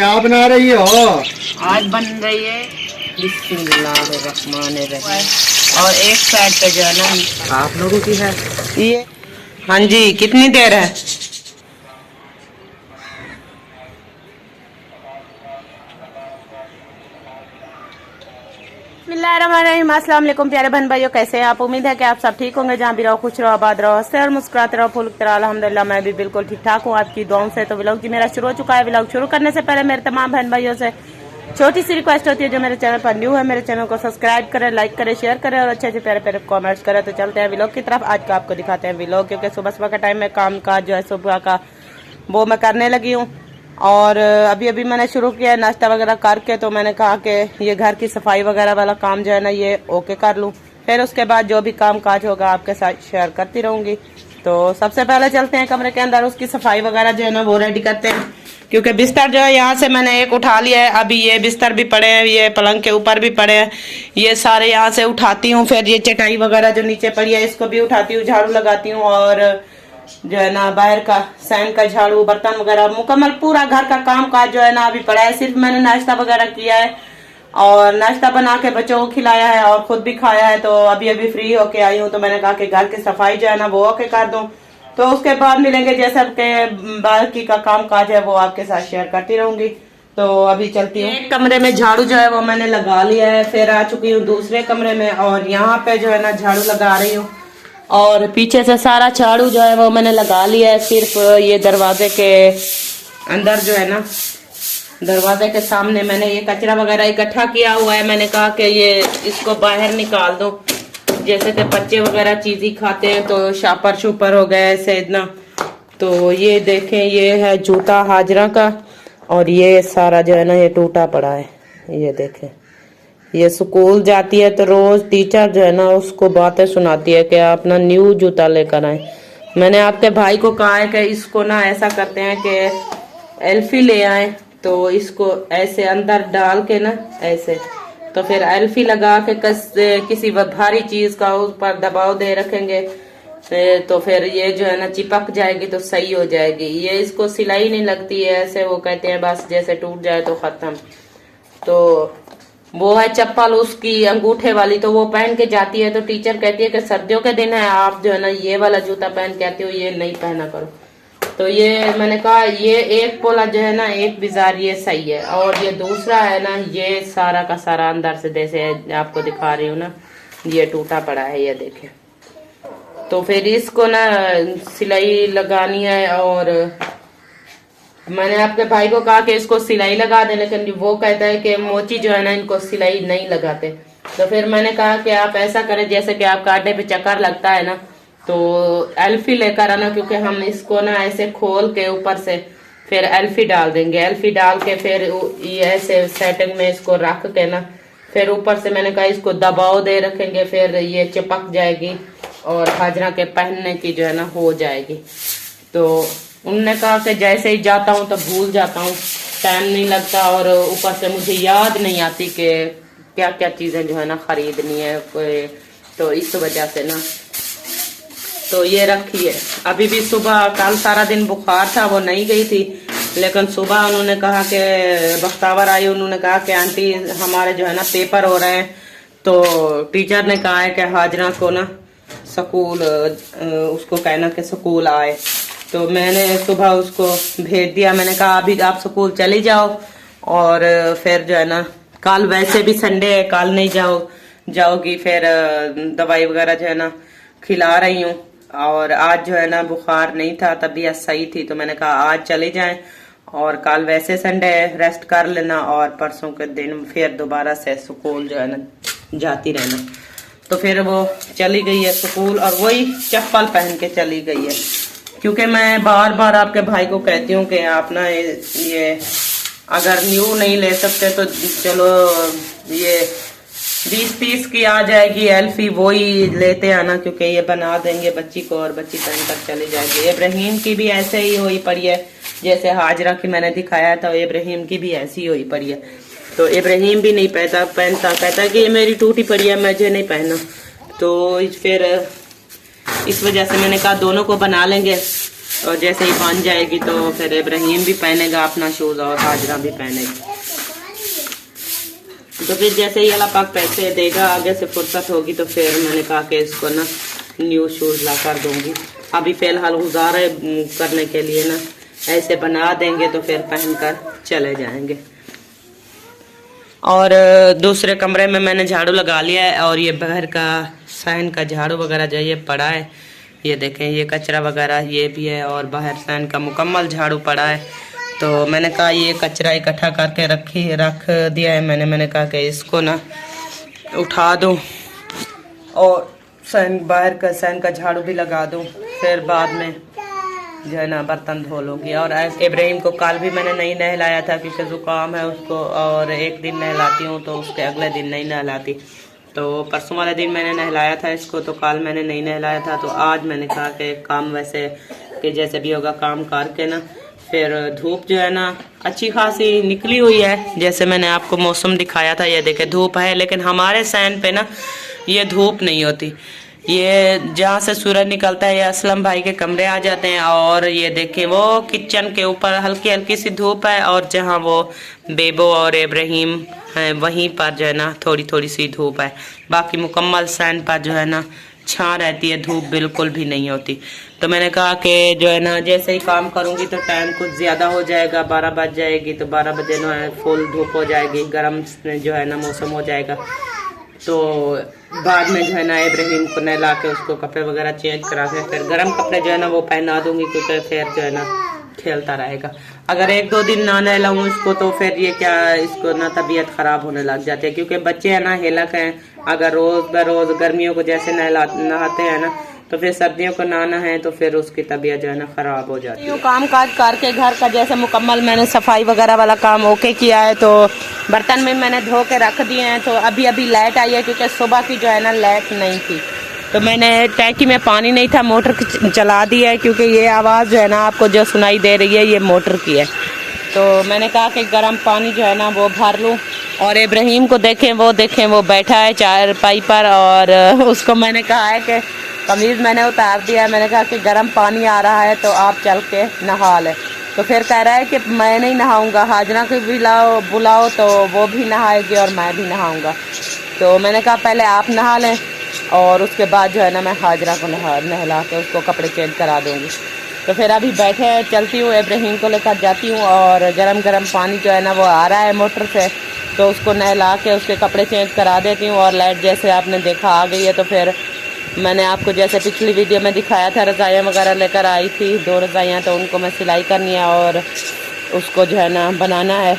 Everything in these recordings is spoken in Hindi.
क्या बना रही हो? आज बन रही है बिस्मिल्लाहिर्रहमानिर्रहीम। और एक साइड पे जो है ना आप लोगों की है ये। हाँ जी, कितनी देर है? बिस्मिल्लाहिर्रहमानिर्रहीम। अस्सलाम वालेकुम प्यारे बहन भाइयों, कैसे हैं आप? उम्मीद है कि आप सब ठीक होंगे। जहाँ भी रहो खुश रहो, आबाद रहो, हंसते और मुस्कुराते रहो, फूल की तरह। अल्हम्दुलिल्लाह मैं भी बिल्कुल ठीक ठाक हूँ आपकी दुआओं से। तो व्लॉग जी मेरा शुरू हो चुका है। व्लॉग शुरू करने से पहले मेरे तमाम बहन भाइयों से छोटी सी रिक्वेस्ट होती है, जो मेरे चैनल पर न्यू है मेरे चैनल को सब्सक्राइब करें, लाइक करें, शेयर करें और अच्छे अच्छे प्यारे प्यारे कॉमेंट्स करें। तो चलते हैं व्लॉग की तरफ। आज का आपको दिखाते हैं व्लॉग, क्योंकि सुबह सुबह का टाइम में काम काज जो है सुबह का वो मैं करने लगी हूँ। और अभी अभी मैंने शुरू किया है नाश्ता वगैरह करके। तो मैंने कहा कि ये घर की सफाई वगैरह वाला काम जो है ना ये ओके कर लूँ, फिर उसके बाद जो भी काम काज होगा आपके साथ शेयर करती रहूंगी। तो सबसे पहले चलते हैं कमरे के अंदर, उसकी सफाई वगैरह जो है ना वो रेडी करते हैं। क्योंकि बिस्तर जो है यहाँ से मैंने एक उठा लिया है, अभी ये बिस्तर भी पड़े हैं, ये पलंग के ऊपर भी पड़े हैं, ये सारे यहाँ से उठाती हूँ। फिर ये चटाई वगैरह जो नीचे पड़ी है इसको भी उठाती हूँ, झाड़ू लगाती हूँ। और जो है ना बाहर का सैन का झाड़ू, बर्तन वगैरह, मुकम्मल पूरा घर का काम काज जो है ना अभी पड़ा है। सिर्फ मैंने नाश्ता वगैरह किया है और नाश्ता बना के बच्चों को खिलाया है और खुद भी खाया है। तो अभी अभी फ्री होके आई हूँ। तो मैंने कहा कि घर की सफाई जो है ना वो ओके कर दूं। तो उसके बाद मिलेंगे, जैसे के बाकी का काम काज है वो आपके साथ शेयर करती रहूंगी। तो अभी चलती हूँ। एक कमरे में झाड़ू जो है वो मैंने लगा लिया है, फिर आ चुकी हूँ दूसरे कमरे में और यहाँ पे जो है ना झाड़ू लगा रही हूँ। और पीछे से सारा झाड़ू जो है वो मैंने लगा लिया है। सिर्फ ये दरवाजे के अंदर जो है ना, दरवाजे के सामने मैंने ये कचरा वगैरह इकट्ठा किया हुआ है। मैंने कहा कि ये इसको बाहर निकाल दो, जैसे कि बच्चे वगैरह चीज ही खाते हैं तो शापर शुपर हो गए ऐसे इतना। तो ये देखें, ये है जूता हाजरा का और ये सारा जो है ना ये टूटा पड़ा है। ये देखें, ये स्कूल जाती है तो रोज टीचर जो है ना उसको बातें सुनाती है कि आप ना न्यू जूता लेकर आए। मैंने आपके भाई को कहा है कि इसको ना ऐसा करते हैं कि एल्फी ले आए, तो इसको ऐसे अंदर डाल के ना ऐसे, तो फिर एल्फी लगा के किसी भारी चीज का उस पर दबाव दे रखेंगे तो फिर ये जो है ना चिपक जाएगी तो सही हो जाएगी। ये इसको सिलाई नहीं लगती है ऐसे, वो कहते हैं बस जैसे टूट जाए तो खत्म। तो वो है चप्पल उसकी अंगूठे वाली, तो वो पहन के जाती है। तो टीचर कहती है कि सर्दियों के दिन है, आप जो है ना ये वाला जूता पहन के आती हो, ये नहीं पहना करो। तो ये मैंने कहा ये एक पोला जो है ना एक बिजार ये सही है, और ये दूसरा है ना ये सारा का सारा अंदर से जैसे आपको दिखा रही हूँ ना ये टूटा पड़ा है, ये देखें। तो फिर इसको ना सिलाई लगानी है। और मैंने आपके भाई को कहा कि इसको सिलाई लगा दे, लेकिन वो कहता है कि मोची जो है ना इनको सिलाई नहीं लगाते। तो फिर मैंने कहा कि आप ऐसा करें, जैसे कि आपका अड्डे पे चक्कर लगता है ना तो एल्फी लेकर आना, क्योंकि हम इसको ना ऐसे खोल के ऊपर से फिर एल्फी डाल देंगे। एल्फी डाल के फिर ये ऐसे सेटिंग में इसको रख के ना फिर ऊपर से मैंने कहा इसको दबाव दे रखेंगे, फिर ये चिपक जाएगी और हाजरा के पहनने की जो है ना हो जाएगी। तो उनने कहा कि जैसे ही जाता हूँ तो भूल जाता हूँ, टाइम नहीं लगता और ऊपर से मुझे याद नहीं आती कि क्या क्या चीजें जो है ना खरीदनी है। तो इस वजह से ना तो ये रखी है। अभी भी सुबह कल सारा दिन बुखार था, वो नहीं गई थी, लेकिन सुबह उन्होंने कहा कि बख्तावर आई, उन्होंने कहा कि आंटी हमारे जो है ना पेपर हो रहे हैं, तो टीचर ने कहा है कि हाजरा को ना स्कूल उसको कहना कि स्कूल आए। तो मैंने सुबह उसको भेज दिया। मैंने कहा अभी आप स्कूल चली जाओ और फिर जो है ना कल वैसे भी संडे है, कल नहीं जाओगी। फिर दवाई वगैरह जो है ना खिला रही हूँ। और आज जो है ना बुखार नहीं था, तबीयत सही थी, तो मैंने कहा आज चले जाएं और कल वैसे संडे है रेस्ट कर लेना और परसों के दिन फिर दोबारा से स्कूल जो है ना जाती रहना। तो फिर वो चली गई है स्कूल और वही चप्पल पहन के चली गई है। क्योंकि मैं बार बार आपके भाई को कहती हूँ कि आप ना ये अगर न्यू नहीं ले सकते तो चलो ये 20 पीस की आ जाएगी एल्फी, वही लेते आना, क्योंकि ये बना देंगे बच्ची को और बच्ची पहन कर चली जाएगी। इब्राहिम की भी ऐसे ही हुई पड़ी है, जैसे हाजरा की मैंने दिखाया था, इब्राहिम की भी ऐसी हुई पड़ी है। तो इब्राहिम भी नहीं पहनता, कहता है कि ये मेरी टूटी पड़ी है, मुझे नहीं पहनना। तो फिर इस वजह से मैंने कहा दोनों को बना लेंगे। और जैसे ही बन जाएगी तो फिर इब्राहिम भी पहनेगा अपना शूज़ और हाजरा भी पहनेगी। तो फिर जैसे ही अल्लाह पाक पैसे देगा, आगे से फुर्सत होगी तो फिर मैंने कहा कि इसको ना न्यू शूज़ ला कर दूँगी। अभी फ़िलहाल गुजारे करने के लिए ना ऐसे बना देंगे तो फिर पहन कर चले जाएंगे। और दूसरे कमरे में मैंने झाड़ू लगा लिया है और ये बाहर का सहन का झाड़ू वगैरह जो ये पड़ा है, ये देखें ये कचरा वगैरह ये भी है और बाहर सहन का मुकम्मल झाड़ू पड़ा है। तो मैंने कहा ये कचरा इकट्ठा करके रख दिया है मैंने कहा कि इसको ना उठा दूँ और बाहर का सहन का झाड़ू भी लगा दूँ, फिर बाद में जो है ना बर्तन धो लूँगी। और इब्राहिम को कल भी मैंने नहीं नहलाया था क्योंकि ज़ुकाम है उसको, और एक दिन नहलाती हूँ तो उसके अगले दिन नहीं नहलाती। तो परसों वाले दिन मैंने नहलाया था इसको, तो कल मैंने नहीं नहलाया था। तो आज मैंने कहा कि काम वैसे कि जैसे भी होगा काम करके ना, फिर धूप जो है ना अच्छी खासी निकली हुई है, जैसे मैंने आपको मौसम दिखाया था। ये देखे धूप है, लेकिन हमारे सहन पे ना ये धूप नहीं होती। ये जहाँ से सूरज निकलता है ये असलम भाई के कमरे आ जाते हैं, और ये देखें वो किचन के ऊपर हल्की हल्की सी धूप है, और जहाँ वो बेबो और इब्राहिम हैं वहीं पर जो है ना थोड़ी थोड़ी सी धूप है। बाकी मुकम्मल सहन पर जो है ना छाँ रहती है, धूप बिल्कुल भी नहीं होती। तो मैंने कहा कि जो है ना जैसे ही काम करूँगी तो टाइम कुछ ज़्यादा हो जाएगा, 12 बज जाएगी, तो 12 बजे जो है फुल धूप हो जाएगी, गर्म जो है ना मौसम हो जाएगा। तो बाद में जो है ना इब्राहिम को नहला के उसको कपड़े वगैरह चेंज करा के फिर गर्म कपड़े जो है ना वो पहना दूंगी, क्योंकि फिर जो है ना खेलता रहेगा। अगर 1-2 दिन ना नहलाऊँ इसको तो फिर ये क्या इसको ना तबीयत ख़राब होने लग जाती है, क्योंकि बच्चे हैं ना हिलक हैं। अगर रोज़ बरोज़ गर्मियों को जैसे नहाते हैं ना, तो फिर सर्दियों को नहाना है तो फिर उसकी तबीयत जो है ना ख़राब हो जाती है। काम काज करके घर का जैसे मुकम्मल मैंने सफाई वगैरह वाला काम ओके किया है, तो बर्तन में मैंने धो के रख दिए हैं। तो अभी अभी लाइट आई है, क्योंकि सुबह की जो है ना लाइट नहीं थी, तो मैंने टैंकी में पानी नहीं था, मोटर चला दी है, क्योंकि ये आवाज़ जो है ना आपको जो सुनाई दे रही है ये मोटर की है। तो मैंने कहा कि गर्म पानी जो है ना वो भर लूँ। और इब्राहिम को देखें वो बैठा है चारपाई पर, और उसको मैंने कहा है कि कमीज़ मैंने उतार दिया है, मैंने कहा कि गर्म पानी आ रहा है तो आप चल के नहा लें। तो फिर कह रहा है कि मैं नहीं नहाऊंगा, हाजरा को भी बुलाओ तो वो भी नहाएगी और मैं भी नहाऊंगा। तो मैंने कहा पहले आप नहा लें और उसके बाद जो है ना मैं हाजरा को नहला के उसको कपड़े चेंज करा दूँगी। तो फिर अभी बैठे चलती हूँ, इब्राहिम को लेकर जाती हूँ, और गरम पानी जो है ना वो आ रहा है मोटर से, तो उसको नहला के उसके कपड़े चेंज करा देती हूँ। और लाइट जैसे आपने देखा आ गई है, तो फिर मैंने आपको जैसे पिछली वीडियो में दिखाया था रज़ाइयाँ वगैरह लेकर आई थी 2 रज़ाइयाँ, तो उनको मैं सिलाई करनी है और उसको जो है ना बनाना है,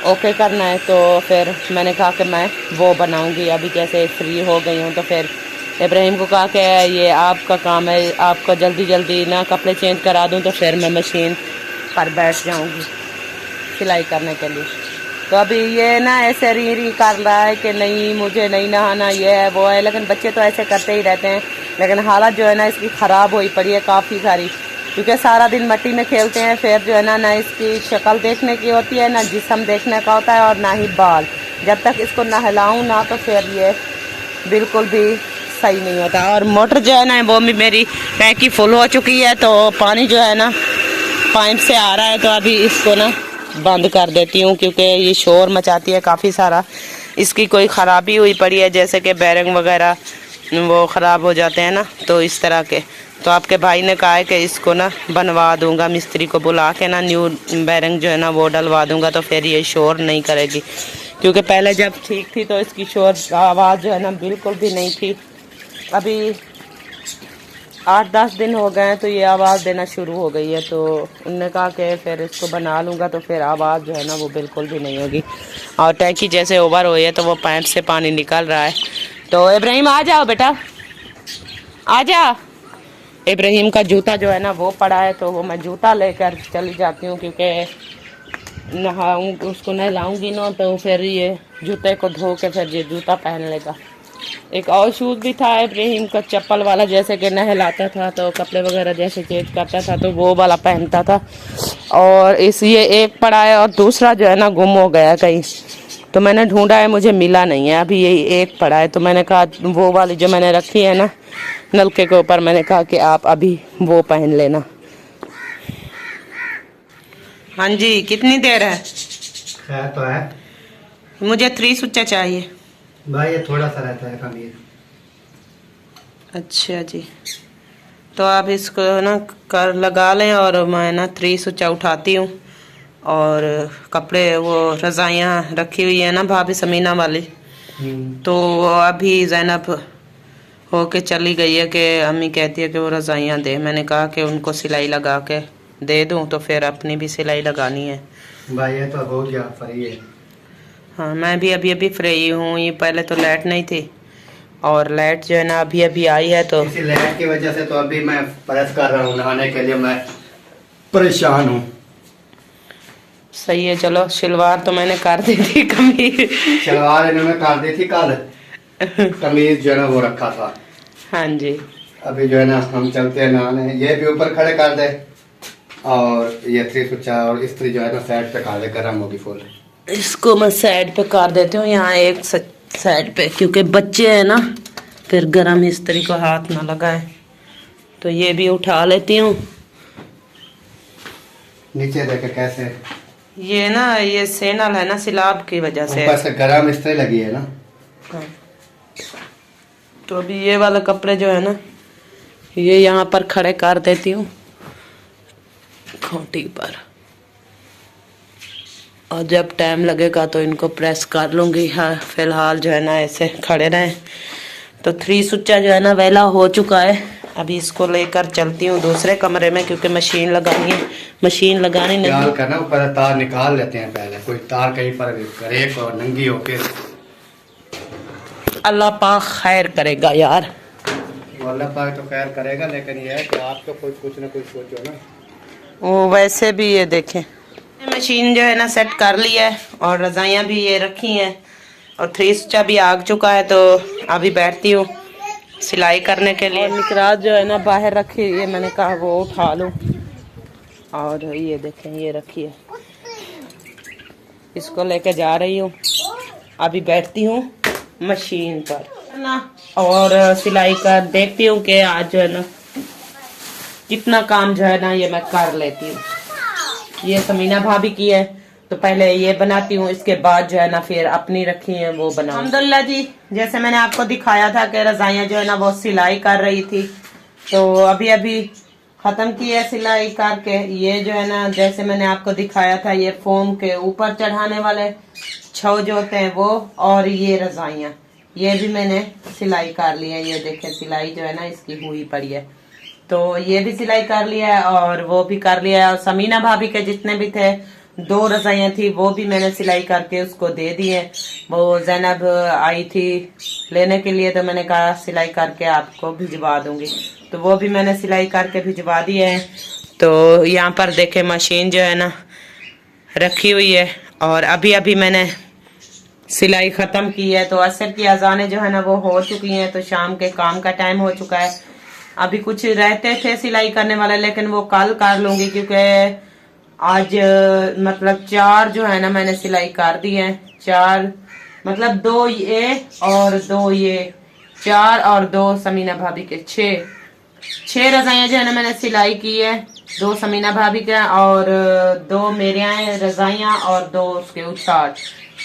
ओके करना है। तो फिर मैंने कहा कि मैं वो बनाऊंगी। अभी जैसे फ्री हो गई हूँ तो फिर इब्राहिम को कहा कि ये आपका काम है, आपको जल्दी जल्दी ना कपड़े चेंज करा दूँ, तो फिर मैं मशीन पर बैठ जाऊँगी सिलाई करने के लिए। तो अभी ये ना ऐसे री कर रहा है कि नहीं मुझे नहीं नहाना, ये है वो है, लेकिन बच्चे तो ऐसे करते ही रहते हैं। लेकिन हालत जो है ना इसकी ख़राब हुई पड़ी है काफ़ी सारी, क्योंकि सारा दिन मिट्टी में खेलते हैं। फिर जो है ना इसकी शक्ल देखने की होती है, ना जिस्म देखने का होता है, और ना ही बाल। जब तक इसको नहलाऊँ ना तो फिर ये बिल्कुल भी सही नहीं होता। और मोटर जो है ना वो भी मेरी टैंकी फुल हो चुकी है, तो पानी जो है ना पाइप से आ रहा है, तो अभी इसको ना बंद कर देती हूँ, क्योंकि ये शोर मचाती है काफ़ी सारा। इसकी कोई ख़राबी हुई पड़ी है, जैसे कि बैरिंग वगैरह वो ख़राब हो जाते हैं ना, तो इस तरह के। तो आपके भाई ने कहा है कि इसको ना बनवा दूंगा, मिस्त्री को बुला के ना न्यू बैरिंग जो है ना वो डलवा दूंगा, तो फिर ये शोर नहीं करेगी। क्योंकि पहले जब ठीक थी तो इसकी शोर आवाज़ जो है ना बिल्कुल भी नहीं थी। अभी 8-10 दिन हो गए हैं तो ये आवाज़ देना शुरू हो गई है। तो उनने कहा कि फिर इसको बना लूँगा, तो फिर आवाज़ जो है ना वो बिल्कुल भी नहीं होगी। और टैंकी जैसे ओवर हुई है तो वो पाइप से पानी निकल रहा है। तो इब्राहिम आ जाओ बेटा, आ जा। इब्राहिम का जूता जो है ना वो पड़ा है, तो वो मैं जूता लेकर चली जाती हूँ, क्योंकि नहाऊँ उसको नहलाऊँगी ना तो फिर ये जूते को धो के फिर ये जूता पहन लेगा। एक और शूज़ भी था इब्राहिम का चप्पल वाला, जैसे कि नहलाता था तो कपड़े वगैरह जैसे चेंज करता था तो वो वाला पहनता था। और इस ये एक पड़ा है और दूसरा जो है ना गुम हो गया कहीं, तो मैंने ढूंढा है मुझे मिला नहीं है। अभी यही एक पड़ा है, तो मैंने कहा वो वाली जो मैंने रखी है ना नलके के ऊपर, मैंने कहा कि आप अभी वो पहन लेना। हाँ जी, कितनी देर है? खैर तो है मुझे 3 सुच्चा चाहिए भाई, ये थोड़ा सा रहता है खमीर। अच्छा जी, तो आप इसको ना कर लगा लें और मैं ना 3 सुच्चा उठाती हूँ। और कपड़े वो रज़ाइयाँ रखी हुई है ना भाभी समीना वाली, तो अभी ज़ैनब होके चली गई है कि अम्मी कहती है कि वो रज़ाइयाँ दे। मैंने कहा कि उनको सिलाई लगा के दे दूँ, तो फिर अपनी भी सिलाई लगानी है। भाई ये तो बहुत ज़्यादा फ्री है। हाँ, मैं भी अभी अभी फ्री हूँ। ये पहले तो लाइट नहीं थी और लाइट जो है ना अभी अभी आई है, तो इसी लाइट की वजह से तो अभी मैं प्रेस कर रहा हूँ, नहाने के लिए मैं परेशान हूँ। सही है। चलो, शलवार तो मैंने कर दी थी, कमीज शलवार इन्होंने काट दी थी कल, कमीज जो है ना वो रखा था। हाँ जी, अभी जो है ना हम चलते हैं नहाने। ये भी ऊपर खड़े कर दे और ये 3 सुच्चा और इस्त्री जो है ना साइड पे कर दे, गर्म होगी फुल। इसको मैं साइड पे कर देती हूँ, यहाँ एक साइड पे, क्योंकि बच्चे हैं ना, फिर गरम इस्त्री को हाथ ना लगाए। तो ये भी उठा लेती हूँ। नीचे देखे कैसे, ये ना ये सेनल है ना, सिलाब की वजह से ऊपर से गर्म इस्त्री लगी है ना। हाँ। तो अभी ये वाले कपड़े जो है ना, ये यहाँ पर खड़े कर देती हूँ खूंटी पर, और जब टाइम लगेगा तो इनको प्रेस कर लूँगी। हाँ, फिलहाल जो है ना ऐसे खड़े रहें। तो 3 सुच्चा जो है ना वेला हो चुका है। अभी इसको लेकर चलती हूँ दूसरे कमरे में, क्योंकि मशीन लगानी है। मशीन लगानी नहीं करना, ऊपर तार निकाल लेते हैं पहले, कोई तार कहीं पर करे और नंगी हो के। अल्लाह पाक खैर करेगा यार, अल्लाह पाक तो खैर करेगा, लेकिन ये है कि आप तो कुछ ना कुछ सोचो ना। वो वैसे भी ये देखें, मशीन जो है ना सेट कर ली है और रजाइयाँ भी ये रखी हैं और 3 सुच्चा भी आग चुका है। तो अभी बैठती हूँ सिलाई करने के लिए। निकरात जो है ना बाहर रखी है, मैंने कहा वो उठा लूँ। और ये देखें, ये रखी है, इसको लेके जा रही हूँ। अभी बैठती हूँ मशीन पर ना और सिलाई कर देखती हूँ कि आज जो है ना कितना काम जो है ना ये मैं कर लेती हूँ। ये समीना भाभी की है, तो पहले ये बनाती हूँ, इसके बाद जो है ना फिर अपनी रखी है वो बनाऊं। अल्हम्दुलिल्लाह जी, जैसे मैंने आपको दिखाया था कि रजाइयाँ जो है ना वो सिलाई कर रही थी, तो अभी अभी खत्म की है सिलाई करके। ये जो है ना जैसे मैंने आपको दिखाया था, ये फोम के ऊपर चढ़ाने वाले छौ जो होते हैं वो, और ये रजाइयाँ ये भी मैंने सिलाई कर ली है। ये देखें, सिलाई जो है ना इसकी हुई पड़ी है, तो ये भी सिलाई कर लिया है और वो भी कर लिया है। और समीना भाभी के जितने भी थे 2 रजाइयाँ थी वो भी मैंने सिलाई करके उसको दे दी है। वो ज़ैनब आई थी लेने के लिए, तो मैंने कहा सिलाई करके आपको भिजवा दूंगी, तो वो भी मैंने सिलाई करके भिजवा दी है। तो यहाँ पर देखे मशीन जो है ना रखी हुई है और अभी अभी मैंने सिलाई ख़त्म की है। तो असर की अजानें जो है ना वो हो चुकी हैं, तो शाम के काम का टाइम हो चुका है। अभी कुछ रहते थे सिलाई करने वाले, लेकिन वो कल कर लूंगी, क्योंकि आज मतलब 4 जो है ना मैंने सिलाई कर दी है। 4 मतलब 2 ये और 2 ये, 4 और 2 समीना भाभी के, 6 रजाइयाँ जो है ना मैंने सिलाई की है। 2 समीना भाभी के और 2 मेरे हैं रजाइयाँ और 2 उसके उछाल,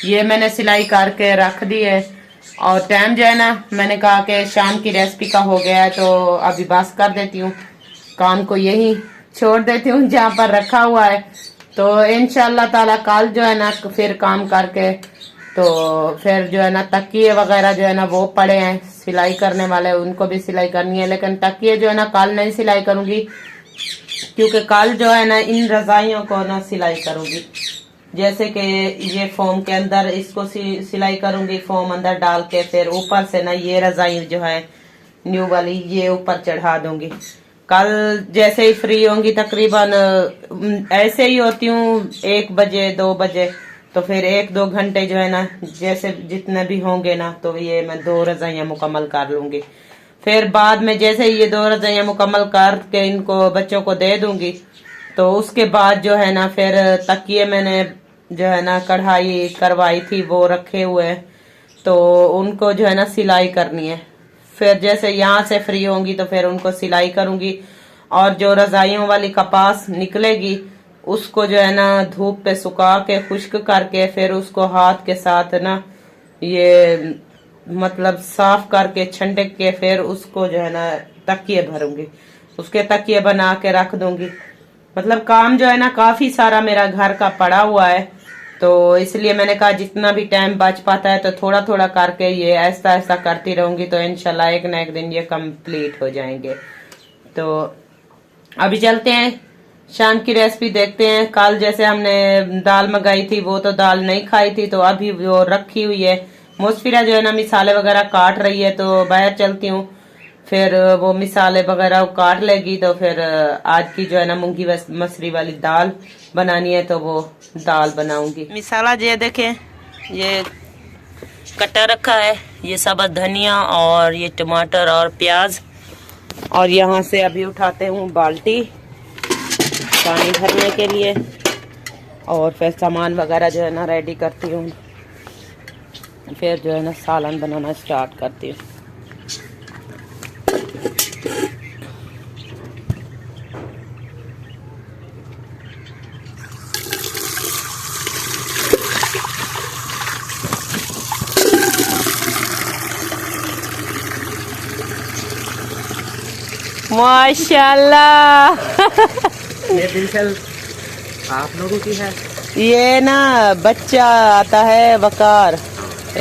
ये मैंने सिलाई करके रख दी है। और टाइम जो है ना मैंने कहा कि शाम की रेसिपी का हो गया है, तो अभी बस कर देती हूँ, काम को यही छोड़ देती हूँ जहाँ पर रखा हुआ है। तो इंशाल्लाह ताला कल जो है ना फिर काम करके, तो फिर जो है ना तकिए वगैरह जो है ना वो पड़े हैं सिलाई करने वाले, उनको भी सिलाई करनी है। लेकिन तकिए जो है ना कल नहीं सिलाई करूँगी, क्योंकि कल जो है ना इन रजाइयों को ना सिलाई करूँगी। जैसे कि ये फोम के अंदर इसको सिलाई करूंगी, फोम अंदर डाल के, फिर ऊपर से ना ये रजाई जो है न्यू वाली ये ऊपर चढ़ा दूंगी। कल जैसे ही फ्री होंगी, तकरीबन ऐसे ही होती हूँ 1 बजे 2 बजे, तो फिर 1-2 घंटे जो है ना जैसे जितने भी होंगे ना, तो ये मैं 2 रजाइयाँ मुकम्मल कर लूंगी। फिर बाद में जैसे ये 2 रजाइयाँ मुकम्मल करके इनको बच्चों को दे दूंगी, तो उसके बाद जो है ना फिर तकिए मैंने जो है ना कढ़ाई करवाई थी वो रखे हुए, तो उनको जो है ना सिलाई करनी है। फिर जैसे यहाँ से फ्री होंगी तो फिर उनको सिलाई करूंगी, और जो रजाइयों वाली कपास निकलेगी उसको जो है ना धूप पे सुखा के खुश्क करके फिर उसको हाथ के साथ ना ये मतलब साफ करके छंटक के फिर उसको जो है ना तकिए भरूंगी, उसके तकिए बना के रख दूंगी। मतलब काम जो है ना काफी सारा मेरा घर का पड़ा हुआ है, तो इसलिए मैंने कहा जितना भी टाइम बच पाता है तो थोड़ा थोड़ा करके ये ऐसा ऐसा करती रहूंगी, तो इंशाल्लाह एक ना एक दिन ये कंप्लीट हो जाएंगे। तो अभी चलते हैं शाम की रेसिपी देखते हैं। कल जैसे हमने दाल मंगाई थी वो तो दाल नहीं खाई थी, तो अभी वो रखी हुई है। मुस्फिरा जो है ना मिसाले वगैरह काट रही है, तो बाहर चलती हूँ, फिर वो मिसाले वगैरह काट लेगी, तो फिर आज की जो है ना मूंगी मसरी वाली दाल बनानी है, तो वो दाल बनाऊंगी। मिसाला ये देखें, ये कटा रखा है, ये साबुत धनिया और ये टमाटर और प्याज, और यहाँ से अभी उठाते हूँ बाल्टी पानी भरने के लिए, और फिर सामान वगैरह जो है ना रेडी करती हूँ, फिर जो है ना सालन बनाना स्टार्ट करती हूँ। माशाल्लाह ये दिलचल आप लोगों की है। ये ना बच्चा आता है वकार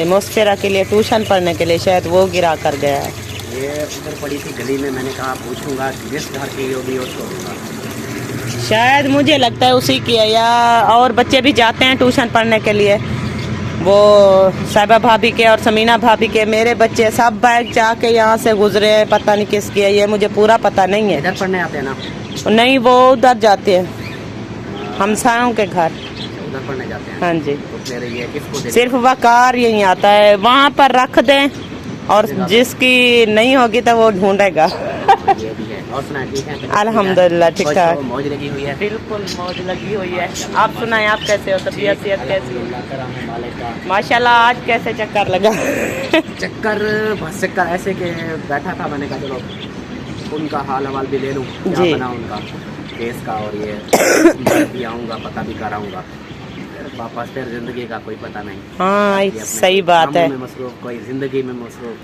मुस्फिरा के लिए ट्यूशन पढ़ने के लिए, शायद वो गिरा कर गया है। ये उधर पड़ी थी गली में, मैंने कहा पूछूंगा जिस घर की होगी उसको दूंगा। शायद मुझे लगता है उसी की है, या और बच्चे भी जाते हैं ट्यूशन पढ़ने के लिए, वो साहिबा भाभी के और समीना भाभी के, मेरे बच्चे सब बाइक जाके यहाँ से गुजरे हैं, पता नहीं किसकी है, ये मुझे पूरा पता नहीं है। इधर पढ़ने आते हैं ना? नहीं, वो उधर जाते हैं हमसायों के घर, उधर पढ़ने जाते हैं। हाँ जी। तो फिर ये किसको सिर्फ वकार यहीं आता है, वहाँ पर रख दें, और जिसकी नहीं होगी तो वो ढूंढेगा। ये भी है। और सुना ठीक है? अल्हम्दुलिल्लाह ठीक ठाक, मौज लगी हुई है। बिल्कुल मौज लगी हुई है। आप सुनाएं, आप कैसे हो? तबीयत सेहत कैसी है? माशाल्लाह। आज कैसे चक्कर लगा? चक्कर बस चक्कर ऐसे के बैठा था, मैंने कहा चलो उनका हाल हवाल भी ले लूँ, क्या जी। बना उनका केस का, और ये भी आऊँगा पता भी कराऊँगा, वापस फिर जिंदगी का कोई पता नहीं। हाँ सही बात है, मसरूफ, कोई जिंदगी में मसरूफ,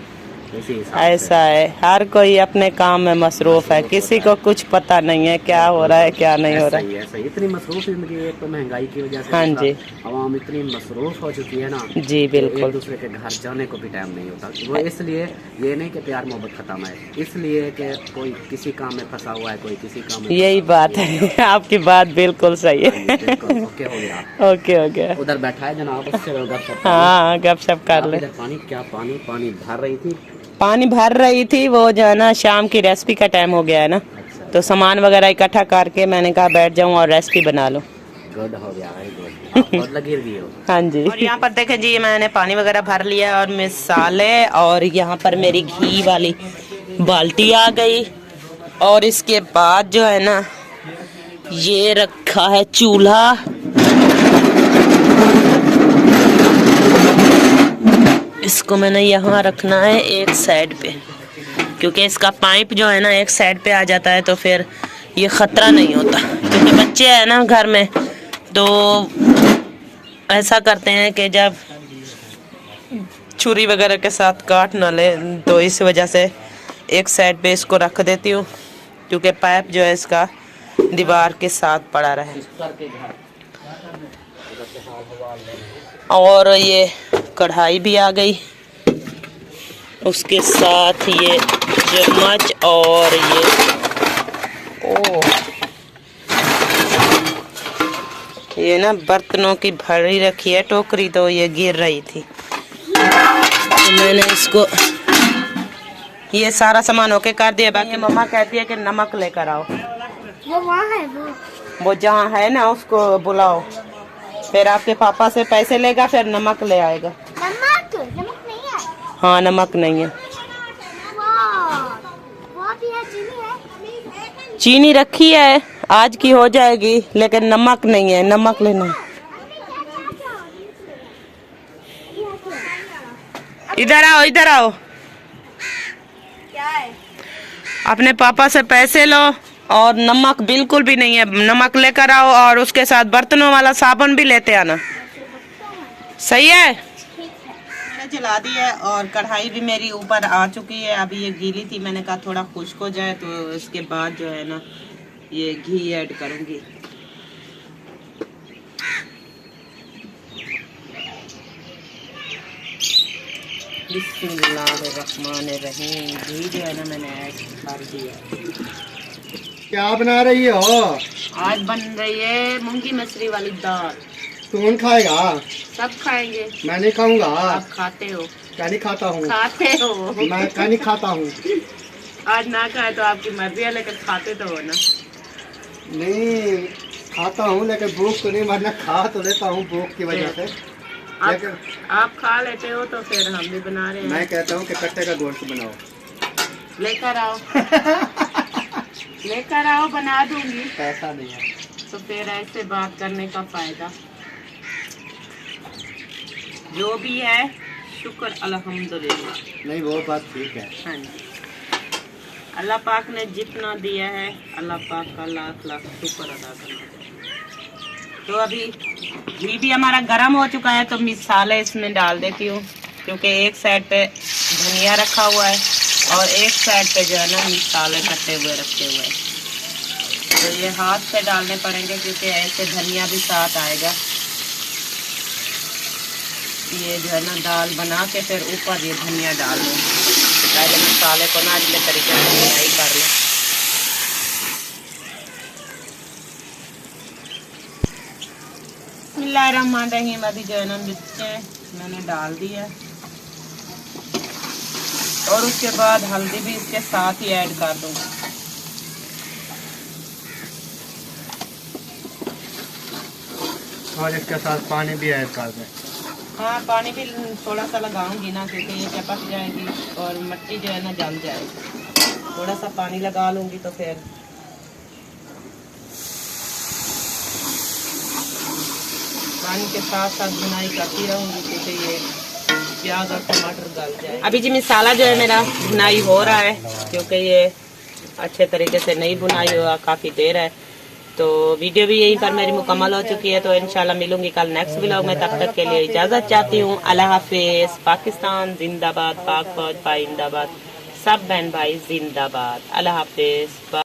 इसी हिसाब ऐसा है, हर कोई अपने काम में मसरूफ है, किसी को कुछ पता नहीं है क्या हो रहा है क्या नहीं हो रहा है। ऐसा ही इतनी मसरूफ जिंदगी, एक तो महंगाई की वजह से, हाँ जी, आवाम इतनी मसरूफ हो चुकी है ना जी बिल्कुल, एक दूसरे के घर जाने को भी टाइम नहीं होता। वो इसलिए ये नहीं कि प्यार मोहब्बत खत्म है, इसलिए कि कोई किसी काम में फंसा हुआ है, कोई किसी काम में। यही बात है, आपकी बात बिल्कुल सही है। ओके हो गया, ओके हो गया। उधर बैठा है जनाब, उससे गपशप। हाँ गपशप कर ले। पानी क्या पानी पानी भर रही थी, पानी भर रही थी, वो जो है ना शाम की रेसिपी का टाइम हो गया है ना, तो सामान वगैरह इकट्ठा करके मैंने कहा बैठ जाऊं और रेसिपी बना लूं। गुड हो गया, बहुत लगी रही हो। हाँ जी। और यहाँ पर देखें जी, मैंने पानी वगैरह भर लिया और मिसाले, और यहाँ पर मेरी घी वाली बाल्टी आ गई, और इसके बाद जो है ना ये रखा है चूल्हा, इसको मैंने यहाँ रखना है एक साइड पे, क्योंकि इसका पाइप जो है ना एक साइड पे आ जाता है, तो फिर ये खतरा नहीं होता, क्योंकि बच्चे हैं ना घर में, तो ऐसा करते हैं कि जब छुरी वगैरह के साथ काट ना ले, तो इस वजह से एक साइड पे इसको रख देती हूँ, क्योंकि पाइप जो है इसका दीवार के साथ पड़ा रहे। और ये कढ़ाई भी आ गई, उसके साथ ये चम्मच, और ये ये ना बर्तनों की भरी रखी है टोकरी, तो ये गिर रही थी, तो मैंने इसको ये सारा सामान होके कर दिया। बाकी मम्मा कहती है कि नमक लेकर आओ, वो वहाँ है, वो जहाँ है ना उसको बुलाओ, फिर आपके पापा से पैसे लेगा, फिर नमक ले आएगा। नमक नहीं है। हाँ नमक नहीं है, वो भी है, चीनी है। चीनी रखी है, आज की हो जाएगी, लेकिन नमक नहीं है, नमक लेना। इधर आओ, इधर आओ, क्या है? अपने पापा से पैसे लो और नमक बिल्कुल भी नहीं है, नमक लेकर आओ और उसके साथ बर्तनों वाला साबुन भी लेते आना। सही है। मैंने जला दी है और कढ़ाई भी मेरी ऊपर आ चुकी है। अभी ये गीली थी, मैंने कहा थोड़ा खुश्क हो जाए तो इसके बाद जो है ना ये घी ऐड करूंगी। बिस्मिल्लाहिर्रहमानिर्रहीम। घी जो है ना मैंने ऐड कर दिया। क्या बना रही हो? आज बन रही है मूंगी मछली वाली दाल। कौन खाएगा? सब खाएंगे। मैं नहीं खाऊंगा। आप खाते हो? क्या नहीं खाता हूँ? खाते हो। मैं क्या नहीं खाता हूँ? आज ना खाए तो आपकी मर्जी है, लेकिन खाते तो हो ना। नहीं खाता हूँ लेकिन भूख तो नहीं, वरना खा तो लेता हूँ भूख की वजह से। लेकिन आप खा लेते हो तो फिर हम भी बना रहे हैं। मैं कहता हूँ कि कट्टे का गोश्त बनाओ। लेकर आओ। लेकर आओ, बना दूंगी। पैसा नहीं है तो फिर ऐसे बात करने का फायदा। जो भी है शुक्र अल्हम्दुलिल्लाह। नहीं, वो बात ठीक है। हाँ जी, अल्लाह पाक ने जितना दिया है अल्लाह पाक का लाख लाख शुक्र अदा करना। तो अभी घी भी हमारा गर्म हो चुका है, तो मिसाले इसमें डाल देती हूँ, क्योंकि एक साइड पे धनिया रखा हुआ है और एक साइड पे जो है ना मिसाले कटे हुए रखे हुए हैं। तो ये हाथ से डालने पड़ेंगे क्योंकि ऐसे धनिया भी साथ आएगा। ये जो है ना दाल बना के फिर ऊपर ये धनिया डाल दूँ। पहले मसाले को ना अगले तरीके से बुनाई कर लें। बिस्मिल्लाहिर्रहमानिर्रहीम। अभी जो है ना मिर्चें मैंने डाल दी है और उसके बाद हल्दी भी इसके साथ ही ऐड कर दूँगी। और इसके साथ पानी भी ऐड कर दें। हाँ, पानी भी थोड़ा सा लगाऊंगी ना, क्योंकि ये चपक जाएगी और मिट्टी जो है ना जल जाएगी। थोड़ा सा पानी लगा लूंगी तो फिर पानी के साथ साथ बुनाई करती रहूंगी, क्योंकि ये प्याज और टमाटर गल जाए। अभी जी मसाला जो है मेरा बुनाई हो रहा है, क्योंकि ये अच्छे तरीके से नहीं बुनाई हुआ, काफ़ी देर है। तो वीडियो भी यहीं पर मेरी मुकम्मल हो चुकी है। तो इंशाल्लाह मिलूंगी कल नेक्स्ट व्लॉग में। तब तक के लिए इजाज़त चाहती हूँ। अल्लाह हाफिज़। पाकिस्तान जिंदाबाद, पाक फौज पाइंदाबाद, सब बहन भाई जिंदाबाद। अल्लाह हाफिज़।